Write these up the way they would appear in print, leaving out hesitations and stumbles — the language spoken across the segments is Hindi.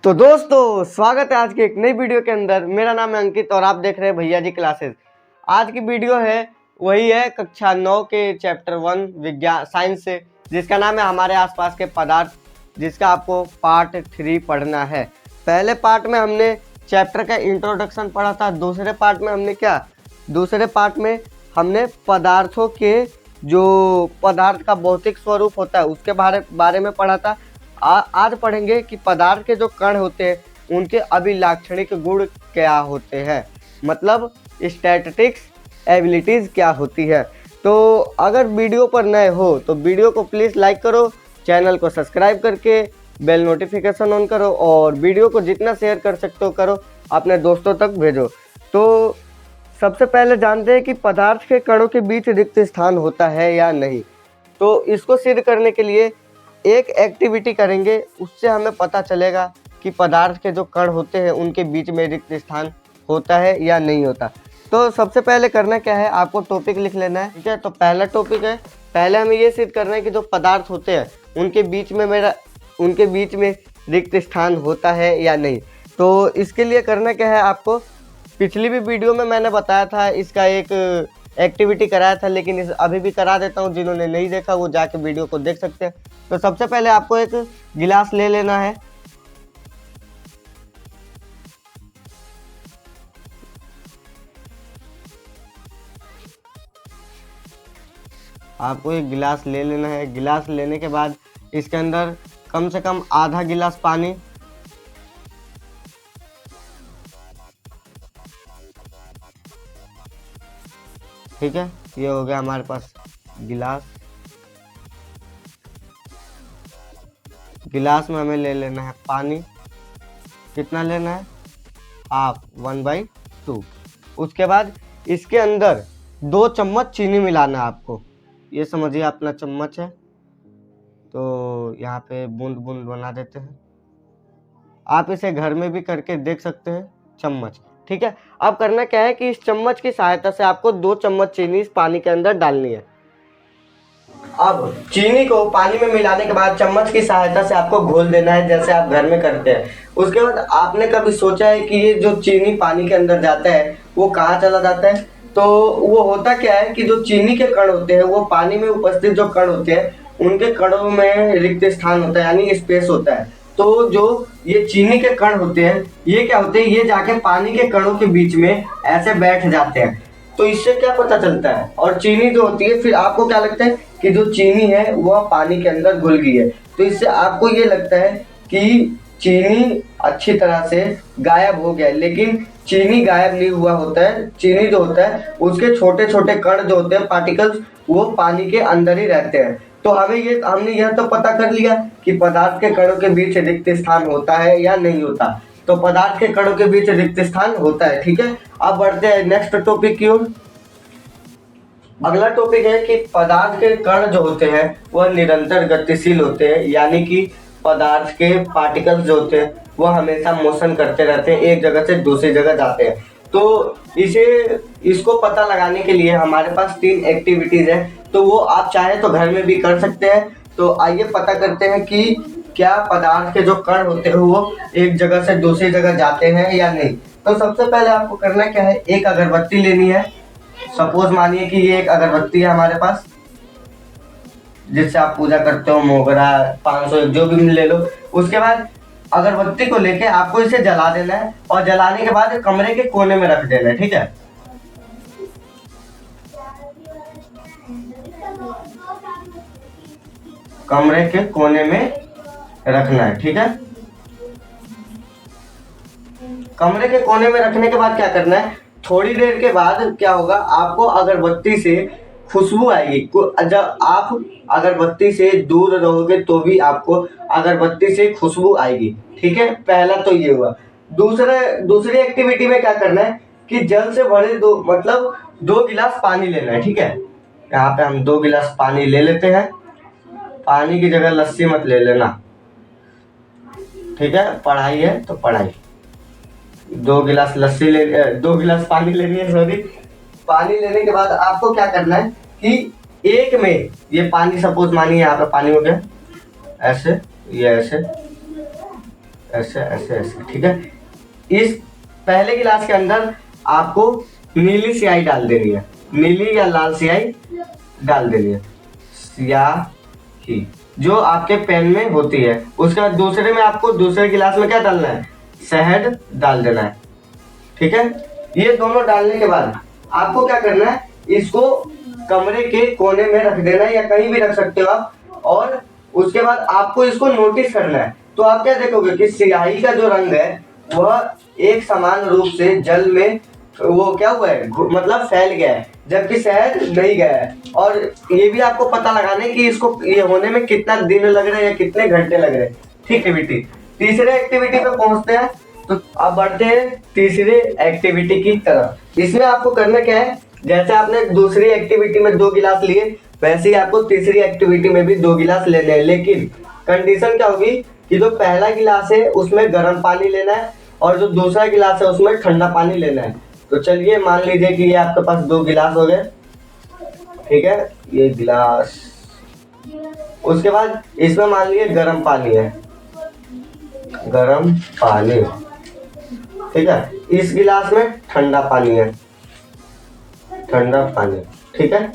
तो दोस्तों स्वागत है आज की एक नई वीडियो के अंदर। मेरा नाम है अंकित और आप देख रहे हैं भैया जी क्लासेस। आज की वीडियो है वही है कक्षा 9 के चैप्टर 1 विज्ञान साइंस से, जिसका नाम है हमारे आसपास के पदार्थ, जिसका आपको पार्ट 3 पढ़ना है। पहले पार्ट में हमने चैप्टर का इंट्रोडक्शन पढ़ा था। दूसरे पार्ट में हमने पदार्थों के जो पदार्थ का भौतिक स्वरूप होता है उसके बारे में पढ़ा था। आज पढ़ेंगे कि पदार्थ के जो कण होते हैं उनके अभिलाक्षणिक गुण क्या होते हैं, मतलब स्टैटिस्टिक्स एबिलिटीज़ क्या होती है। तो अगर वीडियो पर नए हो तो वीडियो को प्लीज़ लाइक करो, चैनल को सब्सक्राइब करके बेल नोटिफिकेशन ऑन करो और वीडियो को जितना शेयर कर सकते हो करो, अपने दोस्तों तक भेजो। तो सबसे पहले जानते हैं कि पदार्थ के कणों के बीच रिक्त स्थान होता है या नहीं। तो इसको सिद्ध करने के लिए एक एक्टिविटी करेंगे, उससे हमें पता चलेगा कि पदार्थ के जो कण होते हैं उनके बीच में रिक्त स्थान होता है या नहीं होता। तो सबसे पहले करना क्या है, आपको टॉपिक लिख लेना है, ठीक है। तो पहला टॉपिक है, पहले हमें ये सिद्ध करना है कि जो पदार्थ होते हैं उनके बीच में रिक्त स्थान होता है या नहीं। तो इसके लिए करना क्या है, आपको पिछली भी वीडियो में मैंने बताया था, इसका एक एक्टिविटी कराया था, लेकिन अभी भी करा देता हूँ। जिन्होंने नहीं देखा वो जाके वीडियो को देख सकते हैं। तो सबसे पहले आपको एक गिलास ले लेना है। आपको एक गिलास ले लेना है। गिलास लेने के बाद इसके अंदर कम से कम आधा गिलास पानी, ठीक है। ये हो गया हमारे पास गिलास। गिलास में हमें ले लेना है पानी। कितना लेना है, हाफ, 1/2। उसके बाद इसके अंदर 2 चम्मच चीनी मिलाना है आपको। ये समझिए अपना चम्मच है, तो यहाँ पे बूंद बूंद बना देते हैं। आप इसे घर में भी करके देख सकते हैं, चम्मच, ठीक है। अब करना क्या है कि इस चम्मच की सहायता से आपको 2 चम्मच चीनी इस पानी के अंदर डालनी है। अब चीनी को पानी में मिलाने के बाद चम्मच की सहायता से आपको घोल देना है, जैसे आप घर में करते हैं। उसके बाद आपने कभी सोचा है कि ये जो चीनी पानी के अंदर जाता है वो कहाँ चला जाता है? तो वो होता क्या है कि जो चीनी के कण होते हैं वो पानी में उपस्थित जो कण होते हैं उनके कणों में रिक्त स्थान होता है, यानी स्पेस होता है। तो जो ये चीनी के कण होते हैं ये क्या होते हैं, ये जाके पानी के कणों के बीच में ऐसे बैठ जाते हैं। तो इससे क्या पता चलता है, और चीनी जो होती है, फिर आपको क्या लगता है कि जो चीनी है वह पानी के अंदर घुल गई है। तो इससे आपको ये लगता है कि चीनी अच्छी तरह से गायब हो गया है, लेकिन चीनी गायब नहीं हुआ होता है। चीनी जो होता है उसके छोटे छोटे कण जो होते हैं, पार्टिकल्स, वो पानी के अंदर ही रहते हैं। तो हमने यह तो पता कर लिया कि पदार्थ के कणों के बीच रिक्त स्थान होता है या नहीं होता। तो पदार्थ के कणों के बीच रिक्त स्थान होता है, ठीक है। अब बढ़ते हैं नेक्स्ट टॉपिक की ओर। अगला टॉपिक है कि पदार्थ के कण जो होते हैं वह निरंतर गतिशील होते हैं, यानी कि पदार्थ के पार्टिकल्स जो होते हैं वह हमेशा मोशन करते रहते हैं, एक जगह से दूसरी जगह जाते हैं। तो इसको पता लगाने के लिए हमारे पास 3 एक्टिविटीज है, तो वो आप चाहे तो घर में भी कर सकते हैं। तो आइए पता करते हैं कि क्या पदार्थ के जो कण होते हैं वो एक जगह से दूसरी जगह जाते हैं या नहीं। तो सबसे पहले आपको करना क्या है, एक अगरबत्ती लेनी है। सपोज मानिए कि ये एक अगरबत्ती है हमारे पास, जिससे आप पूजा करते हो, मोगरा, 500 जो भी ले लो। उसके बाद अगरबत्ती को लेके आपको इसे जला देना है, और जलाने के बाद कमरे के कोने में रख देना है, ठीक है। कमरे के कोने में रखना है, ठीक है। कमरे के कोने में रखने के बाद क्या करना है, थोड़ी देर के बाद क्या होगा, आपको अगरबत्ती से खुशबू आएगी। जब आप अगरबत्ती से दूर रहोगे तो भी आपको अगरबत्ती से खुशबू आएगी, ठीक है। पहला तो ये हुआ। दूसरी एक्टिविटी में क्या करना है कि जल से भरे 2 गिलास पानी लेना है, ठीक है। यहाँ पे हम 2 गिलास पानी ले लेते हैं। पानी की जगह लस्सी मत ले लेना, ठीक है। पढ़ाई है तो पढ़ाई। 2 गिलास पानी लेनी है, सॉरी। पानी लेने के बाद आपको क्या करना है कि एक में ये पानी, सपोज मानिए यहाँ पे पानी हो गया ऐसे, ये ऐसे ऐसे ऐसे ऐसे, ठीक है। इस पहले गिलास के अंदर आपको नीली स्याही डाल देनी है, नीली या लाल स्याही डाल देनी है, स्याही जो आपके पेन में होती है। उसके बाद दूसरे में आपको दूसरे गिलास में क्या डालना है, शहद डाल देना है, ठीक है। ये दोनों डालने के बाद आपको क्या करना है, इसको कमरे के कोने में रख देना है या कहीं भी रख सकते हो आप। और उसके बाद आपको इसको नोटिस करना है। तो आप क्या देखोगे कि स्याही का जो रंग है वह एक समान रूप से जल में वो क्या हुआ है, मतलब फैल गया है, जबकि शहद नहीं गया है। और ये भी आपको पता लगाना है कि इसको ये होने में कितना दिन लग रहा है या कितने घंटे लग रहे हैं, ठीक। एक्टिविटी, तीसरे एक्टिविटी पे पहुंचते हैं। तो अब बढ़ते हैं तीसरी एक्टिविटी की तरफ। इसमें आपको करना क्या है, जैसे आपने दूसरी एक्टिविटी में 2 गिलास लिए, वैसे ही आपको तीसरी एक्टिविटी में भी 2 गिलास लेने हैं। लेकिन कंडीशन क्या होगी कि जो पहला गिलास है उसमें गर्म पानी लेना है और जो दूसरा गिलास है उसमें ठंडा पानी लेना है। तो चलिए मान लीजिए कि ये आपके पास 2 गिलास हो गए, ठीक है, ये गिलास। उसके बाद इसमें मान लीजिए गर्म पानी है, गर्म पानी, ठीक है। इस गिलास में ठंडा पानी है, ठंडा पानी, ठीक है।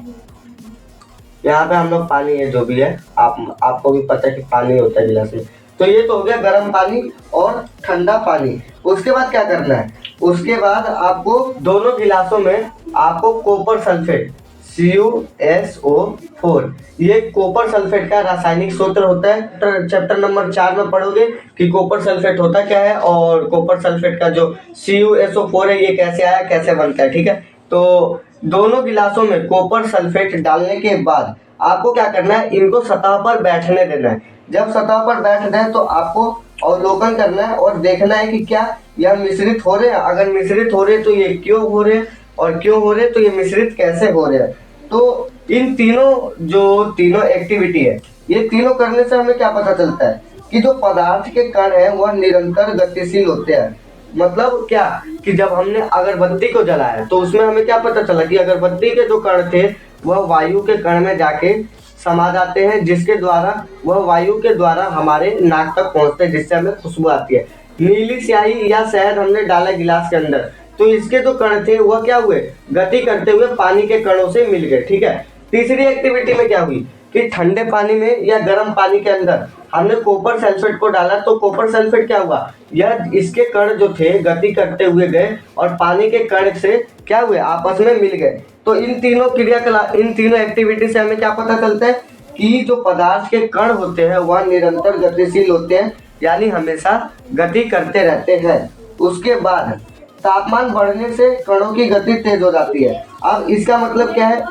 यहाँ पे हम लोग पानी है जो भी है, आपको भी पता है कि पानी होता है गिलास में। तो ये तो हो गया गर्म पानी और ठंडा पानी। उसके बाद क्या करना है, उसके बाद आपको दोनों गिलासों में आपको कॉपर सल्फेट CuSO4, ये कॉपर सल्फेट का रासायनिक सूत्र होता है। चैप्टर नंबर 4 में पढ़ोगे कि कॉपर सल्फेट होता क्या है और कॉपर सल्फेट का जो CuSO4 है ये कैसे आया, कैसे बनता है, ठीक है। तो दोनों गिलासों में कॉपर सल्फेट डालने के बाद आपको क्या करना है, इनको सतह पर बैठने देना है। जब सतह पर बैठ जाए तो आपको अवलोकन करना है और देखना है कि क्या यह मिश्रित हो रहे हैं। अगर मिश्रित हो रहे तो ये क्यों हो रहे हैं, और क्यों हो रहे तो ये मिश्रित कैसे हो रहे हैं। तो इन तीनों जो तीनों एक्टिविटी है, ये तीनों करने से हमें क्या पता चलता है कि जो पदार्थ के कण है वह निरंतर गतिशील होते हैं। मतलब क्या कि जब हमने अगरबत्ती को जलाया तो उसमें हमें क्या पता चला कि अगरबत्ती के जो कण थे वह वायु के कण में जाके समा जाते हैं, जिसके द्वारा वह वायु के द्वारा हमारे नाक तक पहुंचते हैं, जिससे हमें खुशबू आती है। नीली स्याही या शहद हमने डाला गिलास के अंदर, तो इसके जो कण थे वह क्या हुए, गति करते हुए पानी के कणों से मिल गए, ठीक है। तीसरी एक्टिविटी में क्या हुई कि ठंडे पानी में या गर्म पानी के अंदर हमने कॉपर सल्फेट को डाला, तो कॉपर सल्फेट क्या हुआ, यह इसके कण जो थे गति करते हुए गए और पानी के कण से क्या हुए, आपस में मिल गए। तो इन तीनों क्रियाकलाप, इन तीनों एक्टिविटी से हमें क्या पता चलता है कि जो पदार्थ के कण होते हैं वह निरंतर गतिशील होते हैं, यानी हमेशा गति करते रहते हैं। उसके बाद तापमान बढ़ने से कणों की गति तेज हो जाती है। अब इसका मतलब क्या है,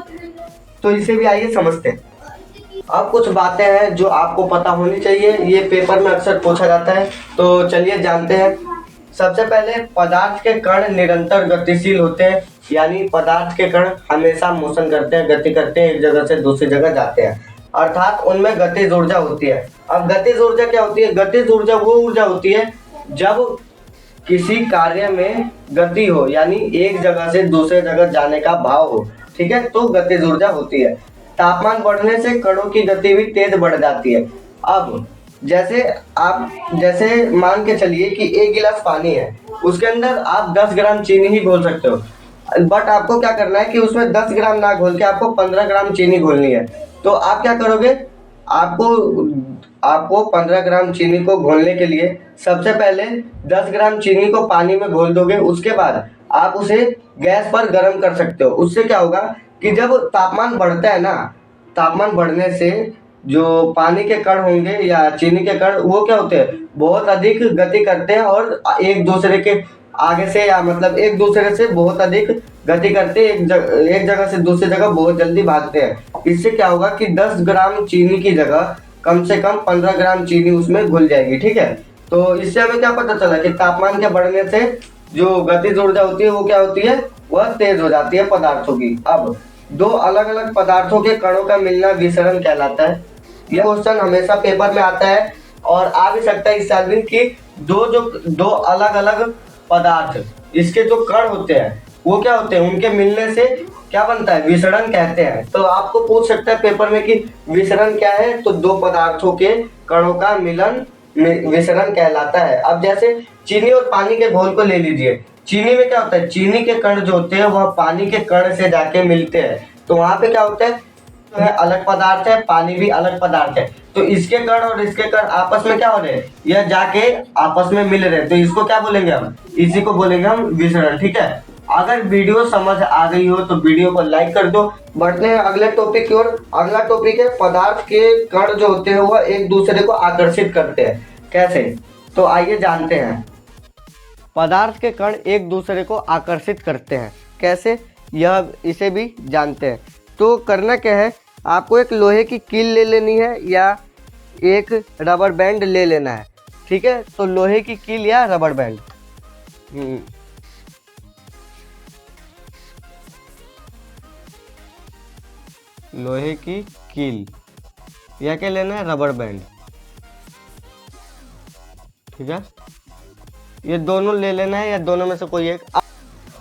तो इसे भी आइए समझते हैं। अब कुछ बातें हैं जो आपको पता होनी चाहिए, ये पेपर में अक्सर पूछा जाता है, तो चलिए जानते हैं। सबसे पहले पदार्थ के कण निरंतर गतिशील होते हैं, यानी पदार्थ के कण हमेशा मोशन करते हैं, गति करते हैं, एक जगह से दूसरी जगह जाते हैं, अर्थात उनमें गतिज ऊर्जा होती है। अब गतिज ऊर्जा क्या होती है, गतिज ऊर्जा वो ऊर्जा होती है जब किसी कार्य में गति हो, यानी एक जगह से दूसरे जगह जाने का भाव हो, ठीक है, तो गतिज ऊर्जा होती है। तापमान बढ़ने से कणों की गति भी तेज बढ़ जाती है। अब जैसे मान के चलिए कि 1 गिलास पानी है, उसके अंदर आप 10 ग्राम चीनी ही घोल सकते हो, बट आपको क्या करना है कि उसमें 10 ग्राम ना घोल के आपको 15 ग्राम चीनी घोलनी है। तो आप क्या करोगे, आपको 15 ग्राम चीनी को घोलने के लिए सबसे पहले 10 ग्राम चीनी को पानी में घोल दोगे। उसके बाद आप उसे गैस पर गर्म कर सकते हो। उससे क्या होगा कि जब तापमान बढ़ता है ना, तापमान बढ़ने से जो पानी के कण होंगे या चीनी के कण वो क्या होते हैं, बहुत अधिक गति करते हैं और एक दूसरे के आगे से, या मतलब एक दूसरे से बहुत अधिक गति करते हैं, एक जगह से दूसरी जगह बहुत जल्दी भागते हैं। इससे क्या होगा कि 10 ग्राम चीनी की जगह कम से कम 15 ग्राम चीनी उसमें घुल जाएगी, ठीक है। तो इससे हमें क्या पता चला कि तापमान के बढ़ने से जो गतिज ऊर्जा होती है वो क्या होती है, वह तेज हो जाती है पदार्थों की। अब 2 अलग अलग पदार्थों के कणों का मिलना विसरण कहलाता है। यह क्वेश्चन हमेशा पेपर में आता है और आ भी सकता है इस साल भी कि दो अलग अलग पदार्थ, इसके जो कण होते हैं वो क्या होते हैं, उनके मिलने से क्या बनता है, विसरण कहते हैं। तो आपको पूछ सकता है पेपर में कि विसरण क्या है, तो 2 पदार्थों के कणों का मिलन विसरण कहलाता है। अब जैसे चीनी और पानी के घोल को ले लीजिए। चीनी में क्या होता है, चीनी के कण जो होते हैं वह पानी के कण से जाके मिलते हैं, तो वहां पे क्या होता है, जो है अलग पदार्थ है, पानी भी अलग पदार्थ है, तो इसके कण और इसके कण आपस में क्या हो रहे हैं, यह जाके आपस में मिल रहे हैं, तो इसको क्या बोलेंगे हम, इसी को बोलेंगे हम विसरण। ठीक है, अगर वीडियो समझ आ गई हो तो वीडियो को लाइक कर दो। बढ़ते हैं अगले टॉपिक की ओर। अगला टॉपिक है पदार्थ के कण जो होते हैं वह एक दूसरे को आकर्षित करते हैं। कैसे, तो आइए जानते हैं। पदार्थ के कण एक दूसरे को आकर्षित करते हैं कैसे, यह इसे भी जानते हैं। तो करना क्या है, आपको एक लोहे की कील ले लेनी है या एक रबर बैंड ले लेना है। ठीक है, तो लोहे की कील या रबर बैंड, लोहे की कील या क्या लेना है, रबर बैंड। ठीक है, ये दोनों ले लेना है या दोनों में से कोई एक।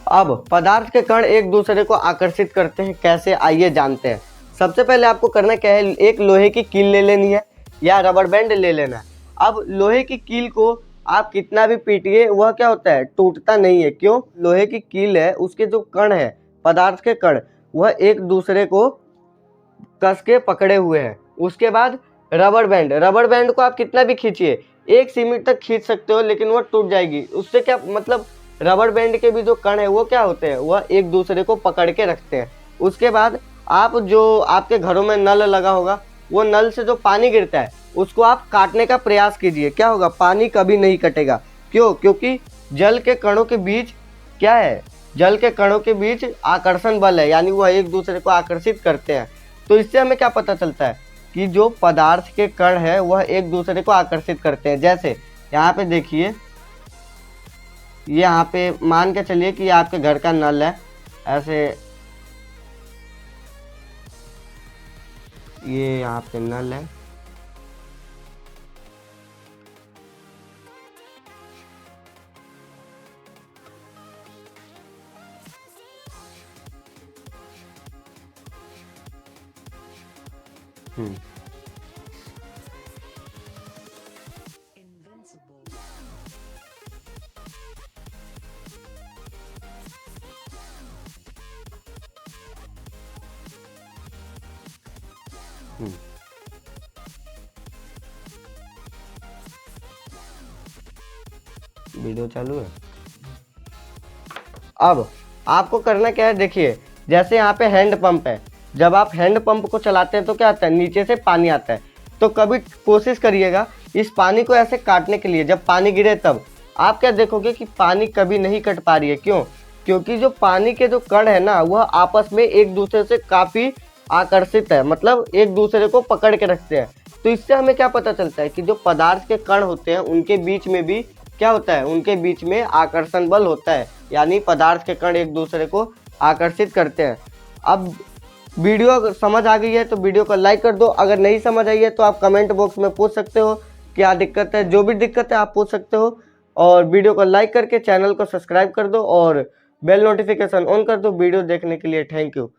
अब पदार्थ के कण एक दूसरे को आकर्षित करते हैं कैसे, आइए जानते हैं। सबसे पहले आपको करना क्या है, एक लोहे की कील ले लेनी है या रबर बैंड ले लेना है। अब लोहे की कील को आप कितना भी पीटिए वह क्या होता है, टूटता नहीं है। क्यों, लोहे की कील है, उसके जो कण है, पदार्थ के कण, वह एक दूसरे को कस के पकड़े हुए हैं। उसके बाद रबर बैंड, रबर बैंड को आप कितना भी खींचिए, 1 सेंटीमीटर तक खींच सकते हो, लेकिन वह टूट जाएगी। उससे क्या मतलब, रबर बैंड के भी जो कण है वो क्या होते हैं, वह एक दूसरे को पकड़ के रखते हैं। उसके बाद आप जो आपके घरों में नल लगा होगा, वो नल से जो पानी गिरता है उसको आप काटने का प्रयास कीजिए, क्या होगा, पानी कभी नहीं कटेगा। क्यों, क्योंकि जल के कणों के बीच क्या है, जल के कणों के बीच आकर्षण बल है, यानी वह एक दूसरे को आकर्षित करते हैं। तो इससे हमें क्या पता चलता है कि जो पदार्थ के कण है वह एक दूसरे को आकर्षित करते हैं। जैसे यहाँ पे देखिए, ये यहाँ पे मान के चलिए कि आपके घर का नल है, ऐसे ये यहाँ पे नल है, वीडियो चालू है। अब आपको करना क्या है, देखिए जैसे यहाँ पे हैंड पंप है, जब आप हैंड पंप को चलाते हैं तो क्या आता है, नीचे से पानी आता है। तो कभी कोशिश करिएगा इस पानी को ऐसे काटने के लिए, जब पानी गिरे तब आप क्या देखोगे कि पानी कभी नहीं कट पा रही है। क्यों, क्योंकि जो पानी के जो कण है ना, वह आपस में एक दूसरे से काफ़ी आकर्षित है, मतलब एक दूसरे को पकड़ के रखते हैं। तो इससे हमें क्या पता चलता है कि जो पदार्थ के कण होते हैं उनके बीच में भी क्या होता है, उनके बीच में आकर्षण बल होता है, यानी पदार्थ के कण एक दूसरे को आकर्षित करते हैं। अब वीडियो अगर समझ आ गई है तो वीडियो को लाइक कर दो। अगर नहीं समझ आई है तो आप कमेंट बॉक्स में पूछ सकते हो क्या दिक्कत है, जो भी दिक्कत है आप पूछ सकते हो। और वीडियो को लाइक करके चैनल को सब्सक्राइब कर दो और बेल नोटिफिकेशन ऑन कर दो। वीडियो देखने के लिए थैंक यू।